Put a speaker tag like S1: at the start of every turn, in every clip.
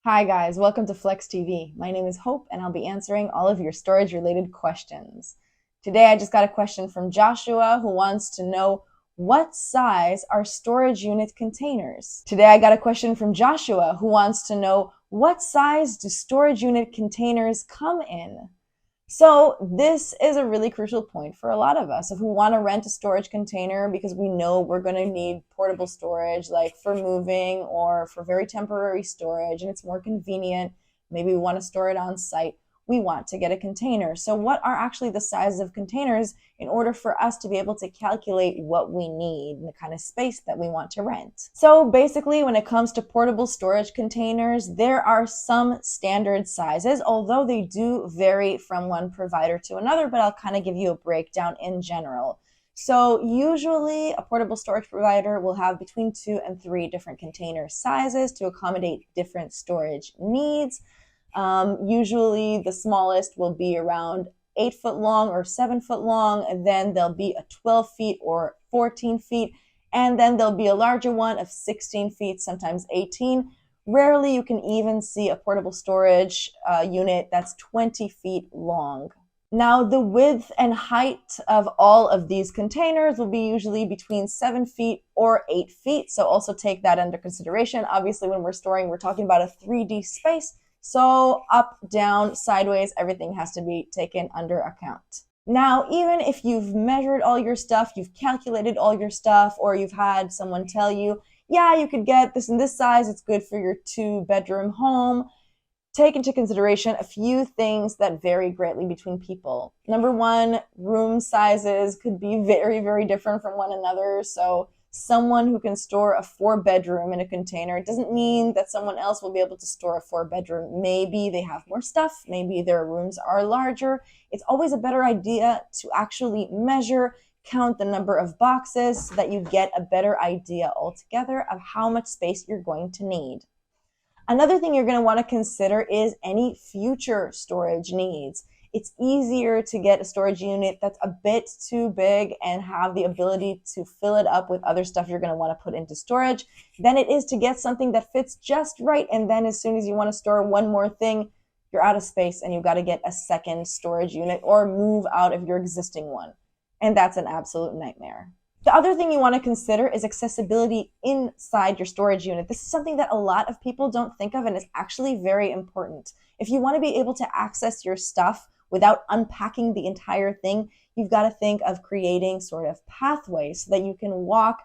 S1: Hi guys, welcome to Flex TV. My name is Hope and I'll be answering all of your storage related questions. Today I just got a question from Joshua who wants to know what size are storage unit containers? Today I got a question from Joshua who wants to know what size do storage unit containers come in? So this is a really crucial point for a lot of us. If we want to rent a storage container because we know we're going to need portable storage, like for moving or for very temporary storage, and it's more convenient, maybe we want to store it on site, we want to get a container. So what are actually the sizes of containers in order for us to be able to calculate what we need and the kind of space that we want to rent? So basically, when it comes to portable storage containers, there are some standard sizes, although they do vary from one provider to another, but I'll kind of give you a breakdown in general. So usually a portable storage provider will have between 2 and 3 different container sizes to accommodate different storage needs. Usually the smallest will be around 8 foot long or 7 foot long, and then there'll be a 12 feet or 14 feet, and then there'll be a larger one of 16 feet, sometimes 18. Rarely you can even see a portable storage unit that's 20 feet long. Now, the width and height of all of these containers will be usually between 7 feet or 8 feet, so also take that under consideration. Obviously, when we're storing, we're talking about a 3D space, so up, down, sideways, everything has to be taken under account. Now, even if you've measured all your stuff, you've calculated all your stuff, or you've had someone tell you, yeah, you could get this in this size, it's good for your 2-bedroom home, take into consideration a few things that vary greatly between people. Number one, room sizes could be very, very different from one another. So someone who can store a 4-bedroom in a container doesn't mean that someone else will be able to store a 4-bedroom. Maybe they have more stuff. Maybe their rooms are larger. It's always a better idea to actually measure, count the number of boxes so that you get a better idea altogether of how much space you're going to need. Another thing you're going to want to consider is any future storage needs. It's easier to get a storage unit that's a bit too big and have the ability to fill it up with other stuff you're going to want to put into storage than it is to get something that fits just right. And then as soon as you want to store one more thing, you're out of space and you've got to get a second storage unit or move out of your existing one. And that's an absolute nightmare. The other thing you want to consider is accessibility inside your storage unit. This is something that a lot of people don't think of and is actually very important. If you want to be able to access your stuff without unpacking the entire thing, you've got to think of creating sort of pathways so that you can walk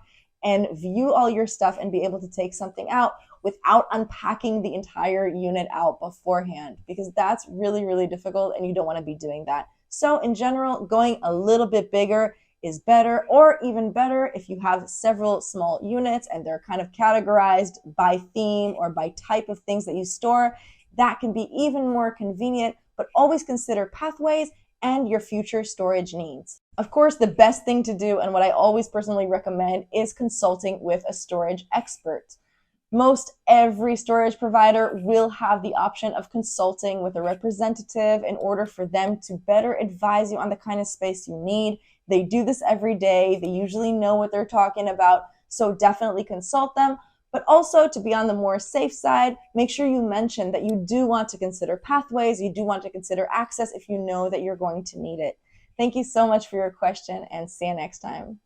S1: and view all your stuff and be able to take something out without unpacking the entire unit out beforehand, because that's really, really difficult and you don't want to be doing that. So in general, going a little bit bigger is better, or even better if you have several small units and they're kind of categorized by theme or by type of things that you store. That can be even more convenient, but always consider pathways and your future storage needs. Of course, the best thing to do, and what I always personally recommend, is consulting with a storage expert. Most every storage provider will have the option of consulting with a representative in order for them to better advise you on the kind of space you need. They do this every day. They usually know what they're talking about, so definitely consult them. But also, to be on the more safe side, make sure you mention that you do want to consider pathways, you do want to consider access if you know that you're going to need it. Thank you so much for your question, and see you next time.